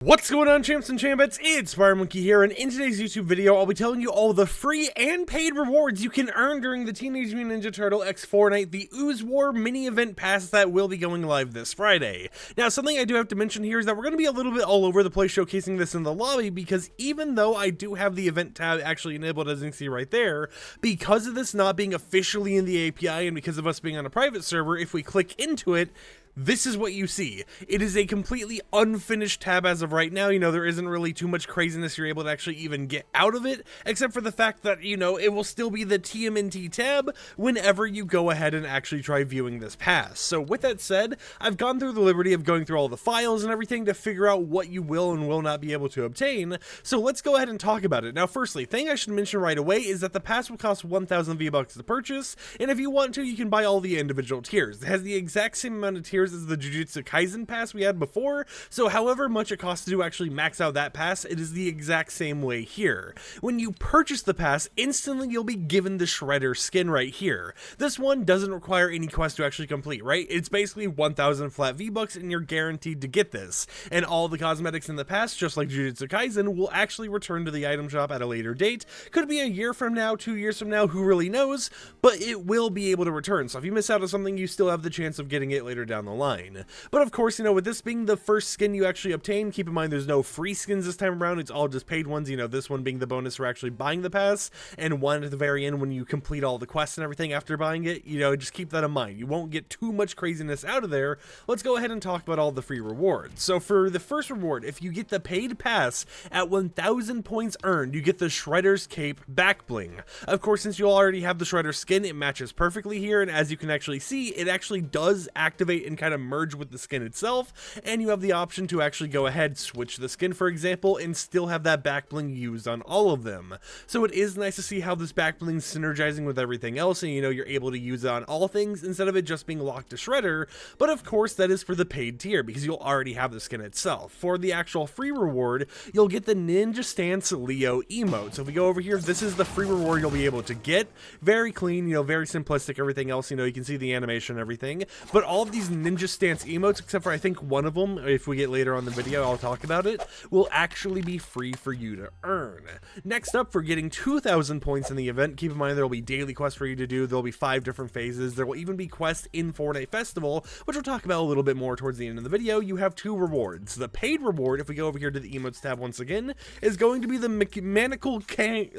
What's going on, champs and chambettes? It's FireMonkey here, and in today's YouTube video, I'll be telling you all the free and paid rewards you can earn during the Teenage Mutant Ninja Turtle X Fortnite, the Ooze War mini-event pass that will be going live this Friday. Now, something I do have to mention here is that we're going to be a little bit all over the place showcasing this in the lobby, because even though I do have the event tab actually enabled, as you can see right there, because of this not being officially in the API and because of us being on a private server, if we click into it, this is what you see. It is a completely unfinished tab as of right now. You know, there isn't really too much craziness you're able to actually even get out of it, except for the fact that, you know, it will still be the TMNT tab whenever you go ahead and actually try viewing this pass. So with that said, I've gone through the liberty of going through all the files and everything to figure out what you will and will not be able to obtain. So let's go ahead and talk about it. Now, firstly, thing I should mention right away is that the pass will cost 1,000 V-Bucks to purchase, and if you want to, you can buy all the individual tiers. It has the exact same amount of tiers as the Jujutsu Kaisen pass we had before, so however much it costs to actually max out that pass, it is the exact same way here. When you purchase the pass, instantly you'll be given the Shredder skin right here. This one doesn't require any quest to actually complete, right? It's basically 1,000 flat V-Bucks and you're guaranteed to get this. And all the cosmetics in the pass, just like Jujutsu Kaisen, will actually return to the item shop at a later date. Could be a year from now, 2 years from now, who really knows, but it will be able to return. So if you miss out on something, you still have the chance of getting it later down the line. But of course, you know, with this being the first skin you actually obtain, keep in mind there's no free skins this time around, it's all just paid ones, you know, this one being the bonus for actually buying the pass, and one at the very end when you complete all the quests and everything after buying it. You know, just keep that in mind. You won't get too much craziness out of there. Let's go ahead and talk about all the free rewards. So for the first reward, if you get the paid pass at 1,000 points earned, you get the Shredder's Cape back bling. Of course, since you already have the Shredder skin, it matches perfectly here, and as you can actually see, it actually does activate and kind of merge with the skin itself, and you have the option to actually go ahead, switch the skin for example, and still have that back bling used on all of them. So it is nice to see how this back bling is synergizing with everything else, and you know, you're able to use it on all things instead of it just being locked to Shredder. But of course, that is for the paid tier because you'll already have the skin itself. For the actual free reward, you'll get the Ninja Stance Leo emote. So if we go over here, this is the free reward you'll be able to get. Very clean, you know, very simplistic, everything else, you know, you can see the animation and everything, but all of these Ninja Stance emotes, except for I think one of them, if we get later on the video I'll talk about it, will actually be free for you to earn. Next up, for getting 2,000 points in the event, keep in mind there will be daily quests for you to do. There'll be 5 different phases. There will even be quests in Fortnite Festival, which we'll talk about a little bit more towards the end of the video. You have 2 rewards. The paid reward, if we go over here to the emotes tab once again, is going to be the Manacle Krang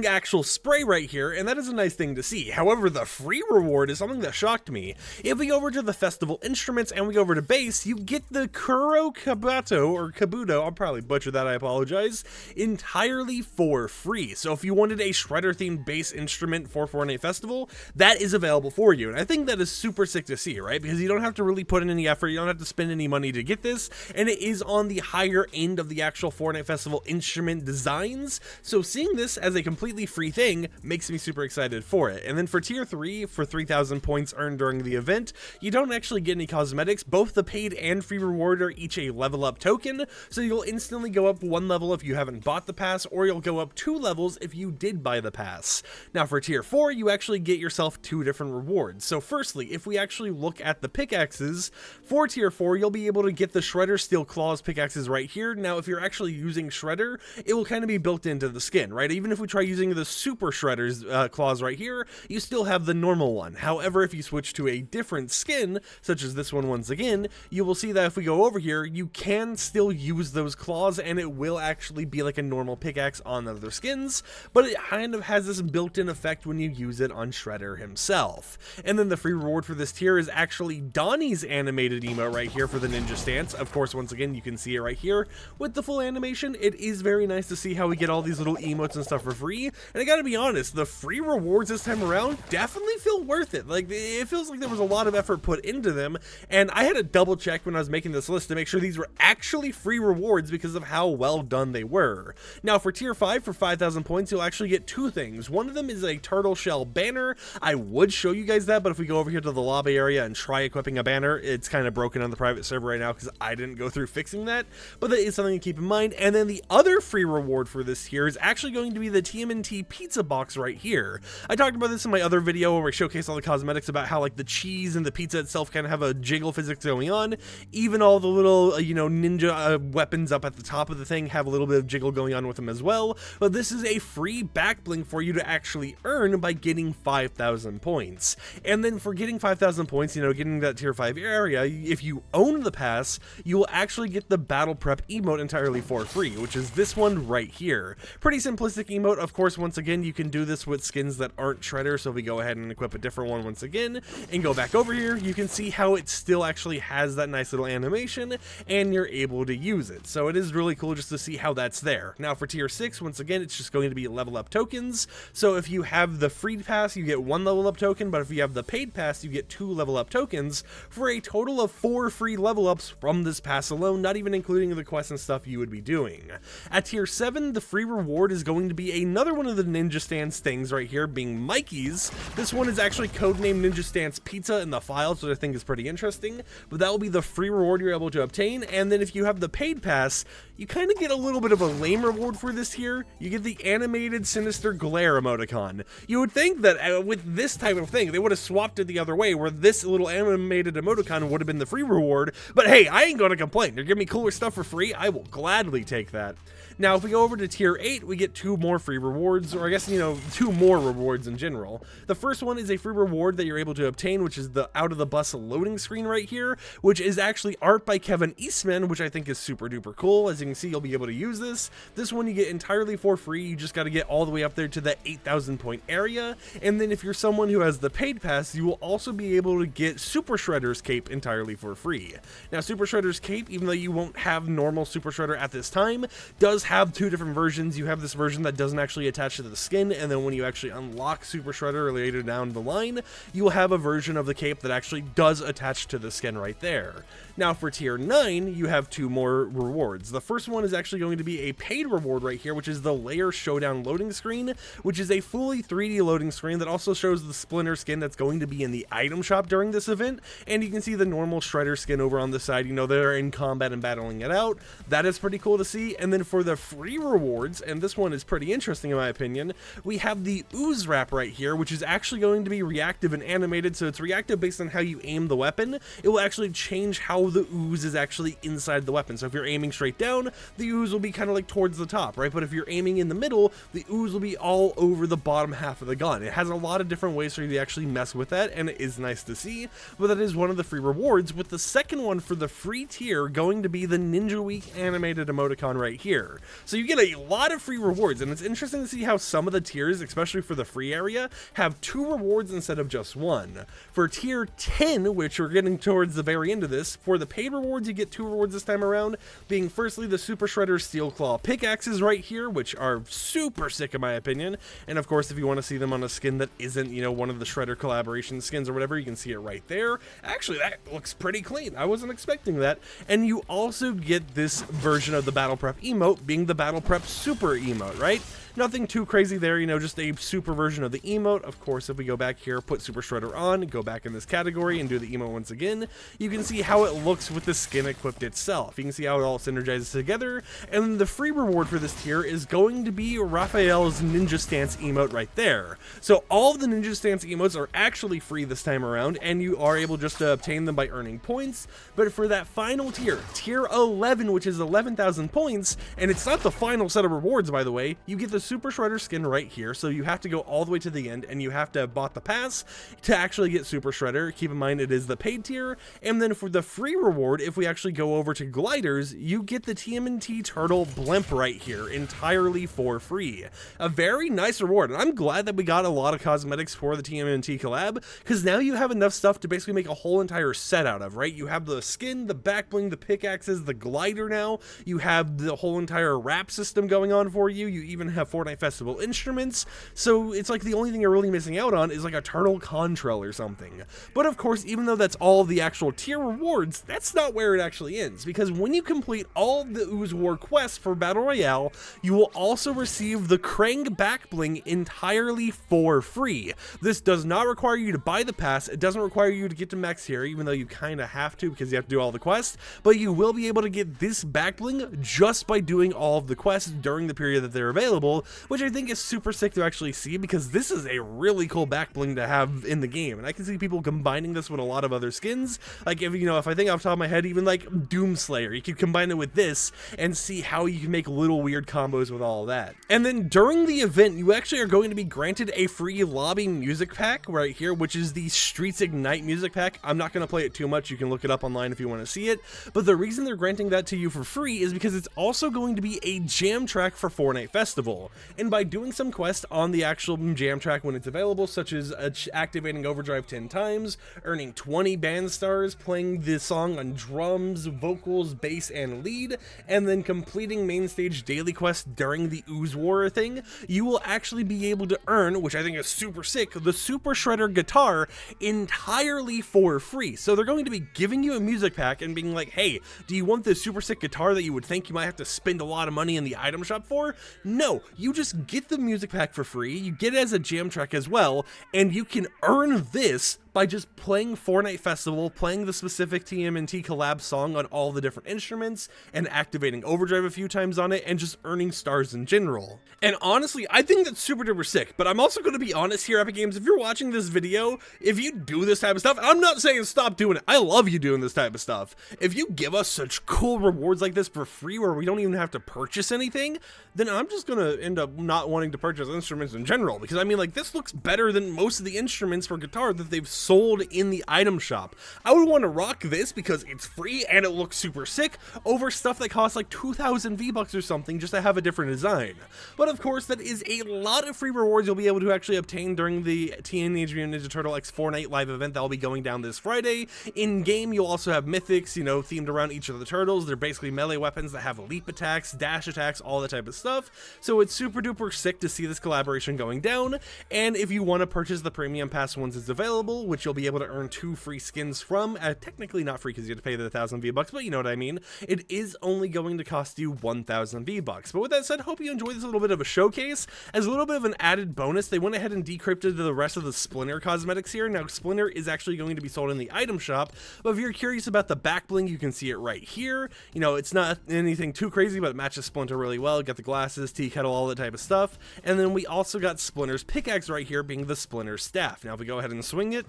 actual spray right here, and that is a nice thing to see. However, the free reward is something that shocked me. If we go over to the festival instruments and we go over to base, you get the Kuro Kabuto, or Kabuto, I'll probably butcher that, I apologize, entirely for free. So if you wanted a Shredder themed bass instrument for Fortnite Festival, that is available for you. And I think that is super sick to see, right? Because you don't have to really put in any effort, you don't have to spend any money to get this, and it is on the higher end of the actual Fortnite Festival instrument designs. So seeing this as a completely free thing makes me super excited for it. And then for tier 3, for 3,000 points earned during the event, you don't actually get any cosmetics. Both the paid and free reward are each a level up token, so you'll instantly go up 1 level if you haven't bought the pass, or you'll go up 2 levels if you did buy the pass. Now for tier 4, you actually get yourself 2 different rewards. So firstly, if we actually look at the pickaxes, for tier 4, you'll be able to get the Shredder Steel Claws pickaxes right here. Now if you're actually using Shredder, it will kind of be built into the skin, right? Even if we try using the Super Shredder's claws right here, you still have the normal one. However, if you switch to a different skin, such as this one once again, you will see that if we go over here, you can still use those claws and it will actually be like a normal pickaxe on other skins, but it kind of has this built-in effect when you use it on Shredder himself. And then the free reward for this tier is actually Donnie's animated emote right here for the Ninja Stance. Of course, once again, you can see it right here with the full animation. It is very nice to see how we get all these little emotes and stuff for free, and I gotta be honest, the free rewards this time around definitely feel worth it. Like, it feels like there was a lot of effort put into them, and I had to double check when I was making this list to make sure these were actually free rewards because of how well done they were. Now for tier 5, for 5,000 points, you'll actually get 2 things. One of them is a turtle shell banner. I would show you guys that, but if we go over here to the lobby area and try equipping a banner, it's kind of broken on the private server right now because I didn't go through fixing that, but that is something to keep in mind. And then the other free reward for this tier is actually going to be the TMNT pizza box right here. I talked about this in my other video where we showcased all the cosmetics about how like like the cheese and the pizza itself kind of have a jiggle physics going on. Even all the little, you know, ninja weapons up at the top of the thing have a little bit of jiggle going on with them as well. But this is a free back bling for you to actually earn by getting 5,000 points. And then for getting 5,000 points, you know, getting that tier 5 area, if you own the pass, you will actually get the battle prep emote entirely for free, which is this one right here. Pretty simplistic emote. Of course, once again, you can do this with skins that aren't Shredder, so if we go ahead and equip a different one once again and go back over here, you can see how it still actually has that nice little animation and you're able to use it. So it is really cool just to see how that's there. Now for tier 6, once again, it's just going to be level up tokens. So if you have the free pass, you get 1 level up token, but if you have the paid pass, you get 2 level up tokens for a total of 4 free level ups from this pass alone, not even including the quests and stuff you would be doing. At tier 7, the free reward is going to be another one of the Ninja Stance things right here, being Mikey's. This one is actually codenamed Ninja Stance Pizza in the file, so I think is pretty interesting, but that will be the free reward you're able to obtain. And then if you have the paid pass, you kind of get a little bit of a lame reward for this here. You get the animated sinister glare emoticon. You would think that with this type of thing, they would have swapped it the other way, where this little animated emoticon would have been the free reward, but hey, I ain't gonna complain. They're giving me cooler stuff for free. I will gladly take that. Now, if we go over to tier 8, we get 2 more free rewards, or I guess, you know, 2 more rewards in general. The first one is a free reward that you're able to obtain, which is the out of the bus loading screen right here, which is actually art by Kevin Eastman, which I think is super duper cool. As you can see, you'll be able to use this. This one you get entirely for free. You just got to get all the way up there to the 8,000 point area. And then if you're someone who has the paid pass, you will also be able to get Super Shredder's cape entirely for free. Now, Super Shredder's cape, even though you won't have normal Super Shredder at this time, does have 2 different versions. You have this version that doesn't actually attach to the skin, and then when you actually unlock Super Shredder later down the line, you will have a version of the cape that actually does attach to the skin right there. Now for tier 9, you have 2 more rewards. The first one is actually going to be a paid reward right here, which is the Layer Showdown loading screen, which is a fully 3D loading screen that also shows the Splinter skin that's going to be in the item shop during this event, and you can see the normal Shredder skin over on the side. You know, they're in combat and battling it out. That is pretty cool to see. And then for the free rewards, and this one is pretty interesting in my opinion, we have the Ooze wrap right here, which is actually going to be reactive and animated. So it's reactive based on how you aim the weapon. It will actually change how the ooze is actually inside the weapon. So if you're aiming straight down, the ooze will be kind of like towards the top, right? But if you're aiming in the middle, the ooze will be all over the bottom half of the gun. It has a lot of different ways for you to actually mess with that, and it is nice to see. But that is one of the free rewards, with the second one for the free tier going to be the Ninja Week animated emoticon right here. So you get a lot of free rewards, and it's interesting to see how some of the tiers, especially for the free area, have 2 rewards instead of just 1. For tier 10, which we're getting towards the very end of this, for the paid rewards, you get 2 rewards this time around, being firstly the Super Shredder Steel Claw pickaxes right here, which are super sick in my opinion. And of course, if you want to see them on a skin that isn't, you know, one of the Shredder collaboration skins or whatever, you can see it right there. Actually, that looks pretty clean. I wasn't expecting that. And you also get this version of the Battle Prep emote, being the Battle Prep Super emote, right? Nothing too crazy there, you know, just a super version of the emote. Of course, if we go back here, put Super Shredder on, go back in this category and do the emote once again, you can see how it looks with the skin equipped itself. You can see how it all synergizes together. And then the free reward for this tier is going to be Raphael's Ninja Stance emote right there. So all of the Ninja Stance emotes are actually free this time around, and you are able just to obtain them by earning points. But for that final tier, tier 11, which is 11,000 points, and it's not the final set of rewards, by the way, you get the Super Shredder skin right here, so you have to go all the way to the end, and you have to have bought the pass to actually get Super Shredder. Keep in mind it is the paid tier. And then for the free reward, if we actually go over to gliders, you get the TMNT turtle blimp right here entirely for free. A very nice reward, and I'm glad that we got a lot of cosmetics for the TMNT collab, because now you have enough stuff to basically make a whole entire set out of, right? You have the skin, the back bling, the pickaxes, the glider now, you have the whole entire wrap system going on for you, you even have Fortnite Festival instruments, so it's like the only thing you're really missing out on is like a turtle contrail or something. But of course, even though that's all the actual tier rewards, that's not where it actually ends, because when you complete all the Ooze War quest for Battle Royale, you will also receive the Krang back bling entirely for free. This does not require you to buy the pass. It doesn't require you to get to max here, even though you kind of have to because you have to do all the quests, but you will be able to get this back bling just by doing all of the quests during the period that they're available, which I think is super sick to actually see because this is a really cool back bling to have in the game. And I can see people combining this with a lot of other skins. Like if I think off the top of my head, even like Doomslayer, you could combine it with this and see how you can make little weird combos with all of that. And then during the event, you actually are going to be granted a free lobby music pack right here, which is the Streets Ignite music pack. I'm not going to play it too much. You can look it up online if you want to see it. But the reason they're granting that to you for free is because it's also going to be a jam track for Fortnite Festival. And by doing some quests on the actual jam track when it's available, such as activating overdrive 10 times, earning 20 band stars, playing the song on drums, vocals, bass, and lead, and then completing main stage daily quests during the Ooze War thing, you will actually be able to earn, which I think is super sick, the Super Shredder guitar entirely for free. So they're going to be giving you a music pack and being like, hey, do you want this super sick guitar that you would think you might have to spend a lot of money in the item shop for? No, you just get the music pack for free, you get it as a jam track as well, and you can earn this by just playing Fortnite Festival, playing the specific TMNT collab song on all the different instruments, and activating overdrive a few times on it, and just earning stars in general. And honestly, I think that's super duper sick, but I'm also going to be honest here, Epic Games, if you're watching this video, if you do this type of stuff, I'm not saying stop doing it, I love you doing this type of stuff. If you give us such cool rewards like this for free where we don't even have to purchase anything, then I'm just going to end up not wanting to purchase instruments in general, because I mean, like, this looks better than most of the instruments for guitar that they've sold in the item shop. I would want to rock this because it's free and it looks super sick over stuff that costs like 2,000 V-Bucks or something just to have a different design. But of course, that is a lot of free rewards you'll be able to actually obtain during the Teenage Mutant Ninja Turtle X Fortnite live event that will be going down this Friday. In game, you'll also have mythics, you know, themed around each of the turtles. They're basically melee weapons that have leap attacks, dash attacks, all that type of stuff. So it's super duper sick to see this collaboration going down. And if you want to purchase the premium pass once it's available, which you'll be able to earn 2 free skins from, technically not free because you have to pay the 1,000 V-Bucks, but you know what I mean. It is only going to cost you 1,000 V-Bucks. But with that said, hope you enjoyed this little bit of a showcase. As a little bit of an added bonus, they went ahead and decrypted the rest of the Splinter cosmetics here. Now, Splinter is actually going to be sold in the item shop, but if you're curious about the back bling, you can see it right here. You know, it's not anything too crazy, but it matches Splinter really well. Got the glasses, tea kettle, all that type of stuff. And then we also got Splinter's pickaxe right here being the Splinter staff. Now, if we go ahead and swing it,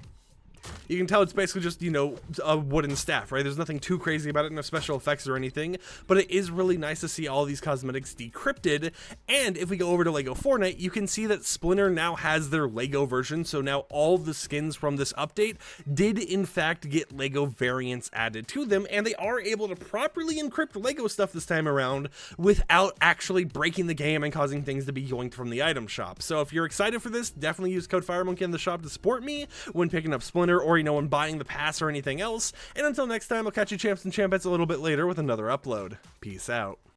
you can tell it's basically just, you know, a wooden staff, right? There's nothing too crazy about it, no special effects or anything, but it is really nice to see all these cosmetics decrypted. And if we go over to Lego Fortnite, you can see that Splinter now has their Lego version, so now all the skins from this update did in fact get Lego variants added to them, and they are able to properly encrypt Lego stuff this time around without actually breaking the game and causing things to be yoinked from the item shop. So if you're excited for this, definitely use code FireMonkey in the shop to support me when picking up Splinter, or, you know, when buying the pass or anything else. And until next time, I'll catch you champs and champettes a little bit later with another upload. Peace out.